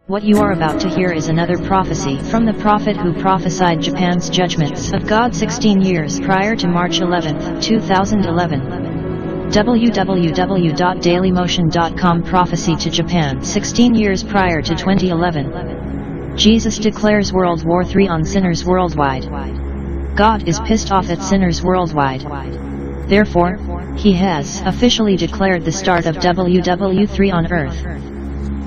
What you are about to hear is another prophecy from the prophet who prophesied Japan's judgments of God 16 years prior to March 11, 2011. www.dailymotion.com Prophecy to Japan 16 years prior to 2011. Jesus declares World War III on sinners worldwide. God is pissed off at sinners worldwide. Therefore, he has officially declared the start of WW3 on Earth.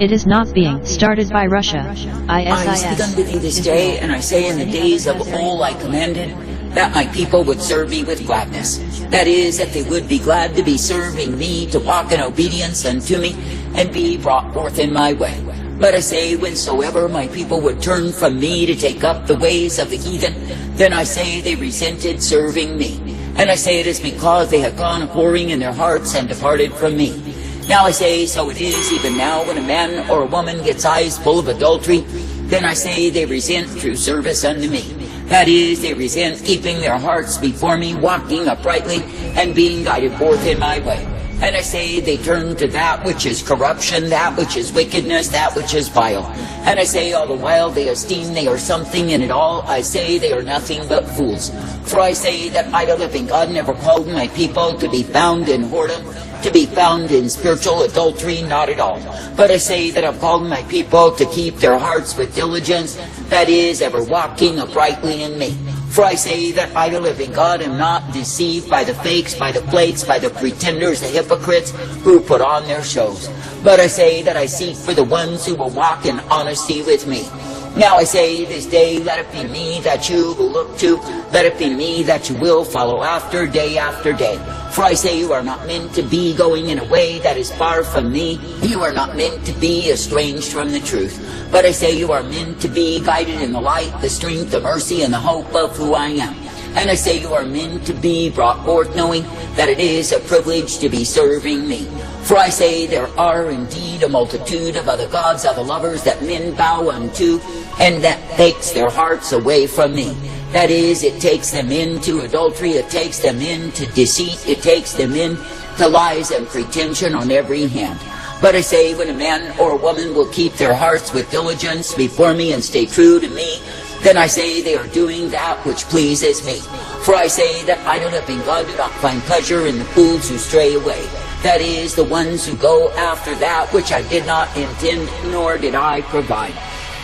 It is not being started by Russia, I speak unto thee this day, and I say in the days of old I commanded that my people would serve me with gladness. That is, that they would be glad to be serving me, to walk in obedience unto me, and be brought forth in my way. But I say, whensoever my people would turn from me to take up the ways of the heathen, then I say they resented serving me. And I say it is because they have gone a-whoring in their hearts and departed from me. Now I say, so it is even now when a man or a woman gets eyes full of adultery, then I say they resent true service unto me. That is, they resent keeping their hearts before me, walking uprightly, and being guided forth in my way. And I say they turn to that which is corruption, that which is wickedness, that which is vile. And I say all the while they esteem they are something in it all, I say they are nothing but fools. For I say that I, the living God, never called my people to be found in whoredom, to be found in spiritual adultery, not at all. But I say that I've called my people to keep their hearts with diligence, that is, ever walking uprightly in me. For I say that I, the living God, am not deceived by the fakes, by the flakes, by the pretenders, the hypocrites, who put on their shows. But I say that I seek for the ones who will walk in honesty with me. Now I say this day, let it be me that you will look to, let it be me that you will follow after day after day. For I say you are not meant to be going in a way that is far from me. You are not meant to be estranged from the truth. But I say you are meant to be guided in the light, the strength, the mercy, and the hope of who I am. And I say you are meant to be brought forth knowing that it is a privilege to be serving me. For I say there are indeed a multitude of other gods, other lovers that men bow unto, and that takes their hearts away from me. That is, it takes them into adultery, it takes them into deceit, it takes them into lies and pretension on every hand. But I say, when a man or a woman will keep their hearts with diligence before me and stay true to me, then I say they are doing that which pleases me. For I say that I, the living God, do not find pleasure in the fools who stray away. That is, the ones who go after that which I did not intend, nor did I provide.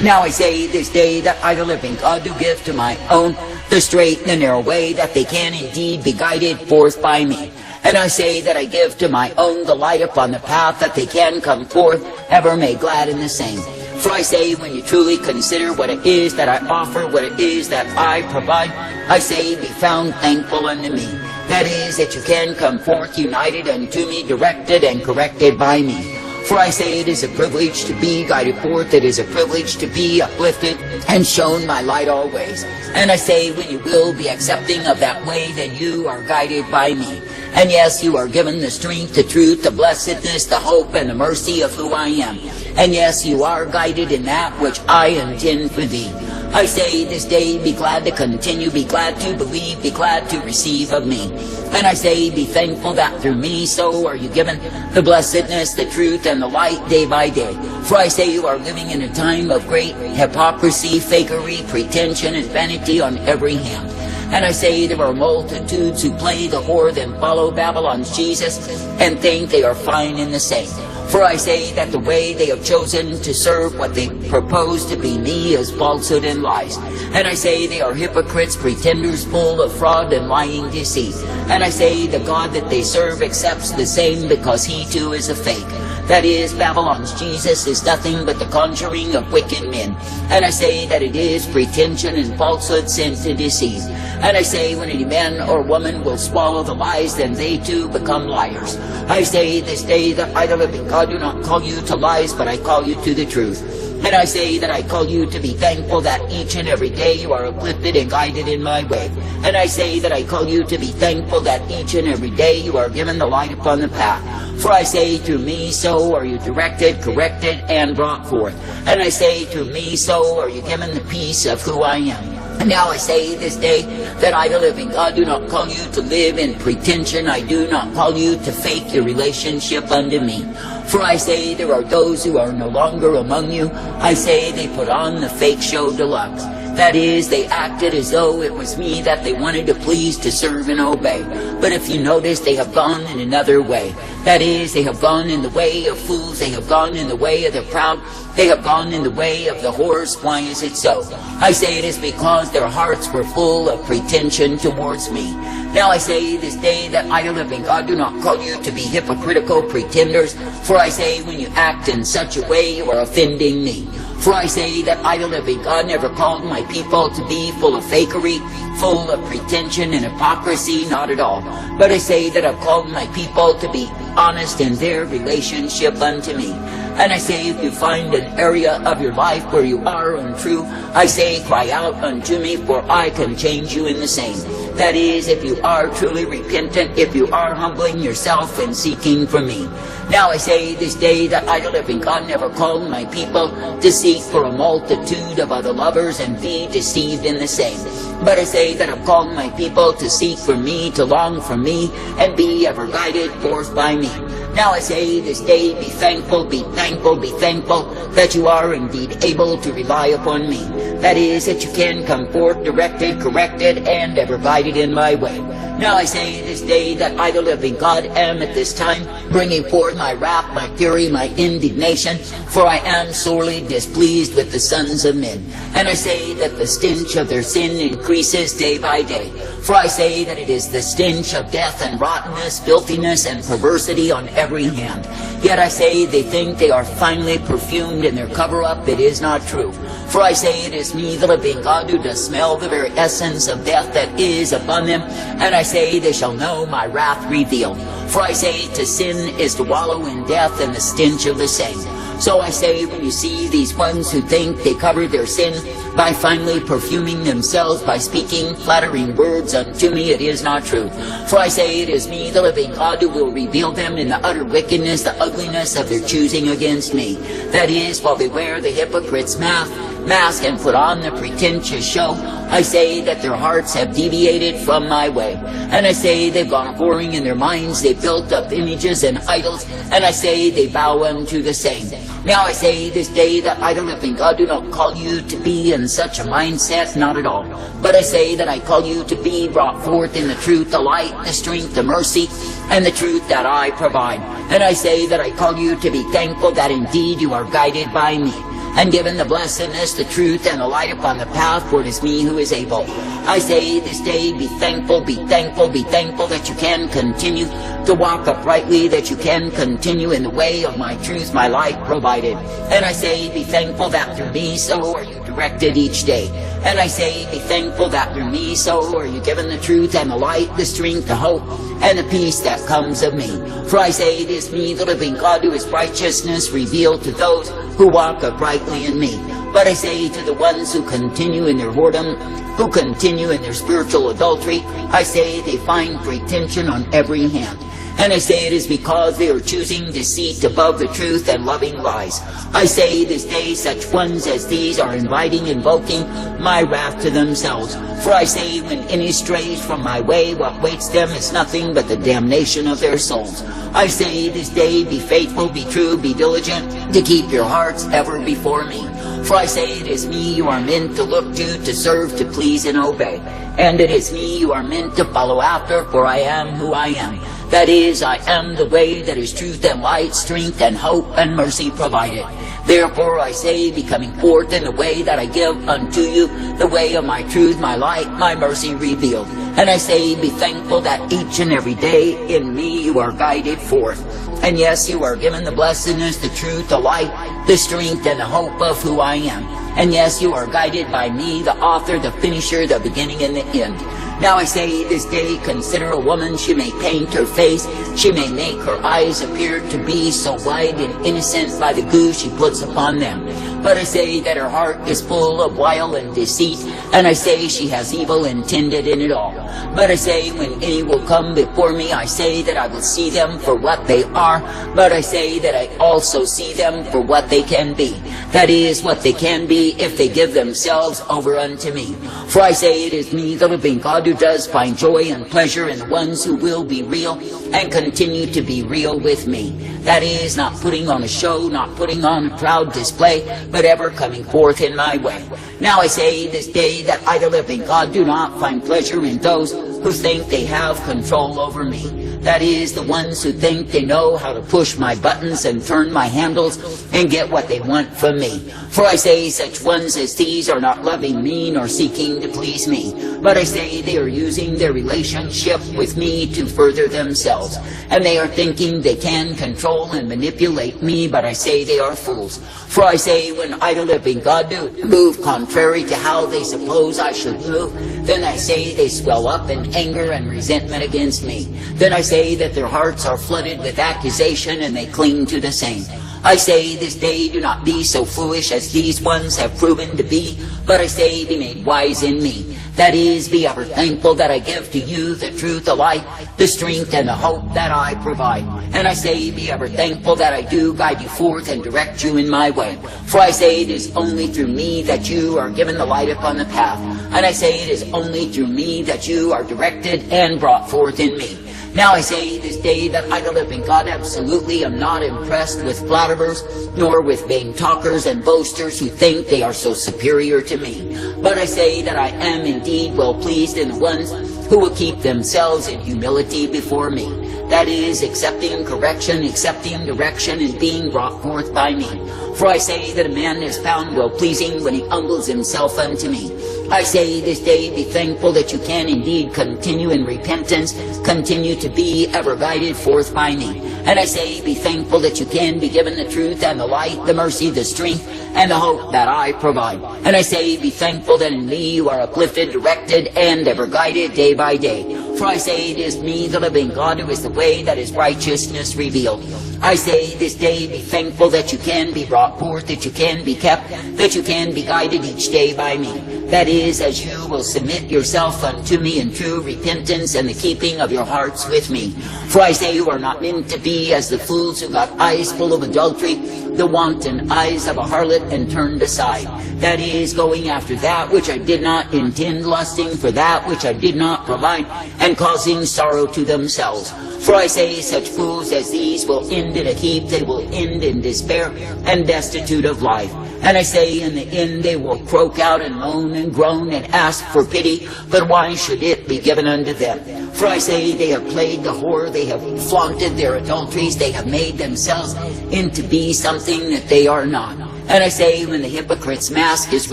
Now I say this day that I, the living God, do give to my own the straight and the narrow way, that they can indeed be guided forth by me. And I say that I give to my own the light upon the path, that they can come forth, ever made glad in the same. For I say, when you truly consider what it is that I offer, what it is that I provide, I say, be found thankful unto me. That is, that you can come forth united unto me, directed and corrected by me. For I say it is a privilege to be guided forth, it is a privilege to be uplifted and shown my light always. And I say, when you will be accepting of that way, then you are guided by me. And yes, you are given the strength, the truth, the blessedness, the hope, and the mercy of who I am. And yes, you are guided in that which I intend for thee. I say this day, be glad to continue, be glad to believe, be glad to receive of me. And I say, be thankful that through me so are you given the blessedness, the truth, and the light day by day. For I say you are living in a time of great hypocrisy, fakery, pretension, and vanity on every hand. And I say there are multitudes who play the whore, then follow Babylon's Jesus, and think they are fine in the same. For I say that the way they have chosen to serve what they propose to be me is falsehood and lies. And I say they are hypocrites, pretenders, full of fraud and lying deceit. And I say the God that they serve accepts the same, because he too is a fake. That is, Babylon's Jesus is nothing but the conjuring of wicked men. And I say that it is pretension and falsehood sent to deceive. And I say when any man or woman will swallow the lies, then they too become liars. I say this day that I, the living God, do not call you to lies, but I call you to the truth. And I say that I call you to be thankful that each and every day you are uplifted and guided in my way. And I say that I call you to be thankful that each and every day you are given the light upon the path. For I say, through me so are you directed, corrected, and brought forth. And I say, through me so are you given the peace of who I am. And now I say this day that I, the living God, do not call you to live in pretension. I do not call you to fake your relationship unto me. For I say there are those who are no longer among you. I say they put on the fake show deluxe. That is, they acted as though it was me that they wanted to please, to serve and obey. But if you notice, they have gone in another way. That is, they have gone in the way of fools. They have gone in the way of the proud. They have gone in the way of the whores. Why is it so? I say it is because their hearts were full of pretension towards me. Now I say this day that I, the living God, do not call you to be hypocritical pretenders. For I say when you act in such a way, you are offending me. For I say that I, the living God, never called my people to be full of fakery, full of pretension and hypocrisy, not at all. But I say that I've called my people to be honest in their relationship unto me. And I say, if you find an area of your life where you are untrue, I say, cry out unto me, for I can change you in the same. That is, if you are truly repentant, if you are humbling yourself and seeking for me. Now I say this day that I, the living God, never called my people to seek for a multitude of other lovers and be deceived in the same. But I say that I've called my people to seek for me, to long for me, and be ever guided forth by me. Now I say this day, be thankful, be thankful, be thankful that you are indeed able to rely upon me. That is, that you can come forth directed, corrected, and ever guided in my way. Now I say this day that I, the living God, am at this time bringing forth my wrath, my fury, my indignation, for I am sorely displeased with the sons of men. And I say that the stench of their sin increases day by day. For I say that it is the stench of death and rottenness, filthiness, and perversity on every hand. Yet I say they think they are finely perfumed in their cover-up. It is not true. For I say it is me, the living God, who does smell the very essence of death that is upon them. And I say they shall know my wrath revealed. For I say to sin is to wallow in death and the stench of the same. So I say, when you see these ones who think they cover their sin by finally perfuming themselves by speaking flattering words unto me, it is not true. For I say it is me, the living God, who will reveal them in the utter wickedness, the ugliness of their choosing against me. That is, while they wear the hypocrite's mask and put on the pretentious show, I say that their hearts have deviated from my way. And I say they've gone whoring in their minds, they've built up images and idols, and I say they bow unto the same. Now I say this day that I, the living God, do not call you to be in such a mindset, not at all. But I say that I call you to be brought forth in the truth, the light, the strength, the mercy, and the truth that I provide. And I say that I call you to be thankful that indeed you are guided by me, and given the blessedness, the truth, and the light upon the path, for it is me who is able. I say this day, be thankful, be thankful, be thankful that you can continue to walk uprightly, that you can continue in the way of my truth, my light provided. And I say, be thankful that through me, so are you directed each day. And I say, be thankful that through me, so are you given the truth and the light, the strength, the hope, and the peace that comes of me. For I say, it is me, the living God, who is righteousness revealed to those who walk uprightly in me. But I say to the ones who continue in their whoredom, who continue in their spiritual adultery, I say they find pretension on every hand. And I say it is because they are choosing deceit above the truth and loving lies. I say this day such ones as these are invoking my wrath to themselves. For I say when any strays from my way, what waits them is nothing but the damnation of their souls. I say this day, be faithful, be true, be diligent, to keep your hearts ever before me. For I say it is me you are meant to look to serve, to please and obey. And it is me you are meant to follow after, for I am who I am. That is, I am the way that is truth and light, strength and hope and mercy provided. Therefore I say, be coming forth in the way that I give unto you, the way of my truth, my light, my mercy revealed. And I say, be thankful that each and every day in me you are guided forth. And yes, you are given the blessedness, the truth, the light, the strength, and the hope of who I am. And yes, you are guided by me, the author, the finisher, the beginning, and the end. Now I say this day, consider a woman, she may paint her face, she may make her eyes appear to be so white and innocent by the goo she puts upon them. But I say that her heart is full of wile and deceit, and I say she has evil intended in it all. But I say when any will come before me, I say that I will see them for what they are, but I say that I also see them for what they can be. That is, what they can be if they give themselves over unto me. For I say it is me, the living God, who does find joy and pleasure in the ones who will be real and continue to be real with me. That is, not putting on a show, not putting on a proud display, but ever coming forth in my way. Now I say this day that I, the living God, do not find pleasure in those who think they have control over me. That is, the ones who think they know how to push my buttons and turn my handles and get what they want from me. For I say such ones as these are not loving me nor seeking to please me, but I say they are using their relationship with me to further themselves, and they are thinking they can control and manipulate me, but I say they are fools. For I say when I, the living God, do move contrary to how they suppose I should move, then I say they swell up in anger and resentment against me. Then I say that their hearts are flooded with accusation and they cling to the same. I say this day, do not be so foolish as these ones have proven to be, but I say be made wise in me. That is, be ever thankful that I give to you the truth, the light, the strength, and the hope that I provide. And I say be ever thankful that I do guide you forth and direct you in my way. For I say it is only through me that you are given the light upon the path. And I say it is only through me that you are directed and brought forth in me. Now I say this day that I, the living God, absolutely am not impressed with flatterers, nor with vain talkers and boasters who think they are so superior to me. But I say that I am indeed well pleased in the ones who will keep themselves in humility before me. That is, accepting correction, accepting direction, and being brought forth by me. For I say that a man is found well-pleasing when he humbles himself unto me. I say this day, be thankful that you can indeed continue in repentance, continue to be ever guided forth by me. And I say, be thankful that you can be given the truth and the light, the mercy, the strength, and the hope that I provide. And I say, be thankful that in me you are uplifted, directed, and ever guided day by day. For I say it is me, the living God, who is the way that is righteousness revealed. I say this day, be thankful that you can be brought forth, that you can be kept, that you can be guided each day by me. That is, as you will submit yourself unto me in true repentance and the keeping of your hearts with me. For I say you are not meant to be as the fools who got eyes full of adultery, the wanton eyes of a harlot, and turned aside. That is, going after that which I did not intend, lusting for that which I did not provide, and causing sorrow to themselves. For I say such fools as these will end in a heap, they will end in despair and destitute of life. And I say in the end they will croak out and moan and groan and ask for pity, but why should it be given unto them? For I say they have played the whore, they have flaunted their adulteries, they have made themselves into be something that they are not. And I say when the hypocrite's mask is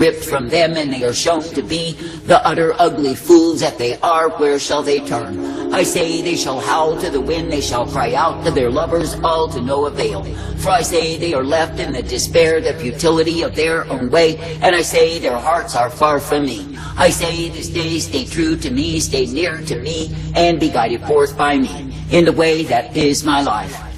ripped from them and they are shown to be the utter ugly fools that they are, where shall they turn? I say they shall howl to the wind, they shall cry out to their lovers, all to no avail. For I say they are left in the despair, the futility of their own way, and I say their hearts are far from me. I say this day, stay true to me, stay near to me, and be guided forth by me in the way that is my life.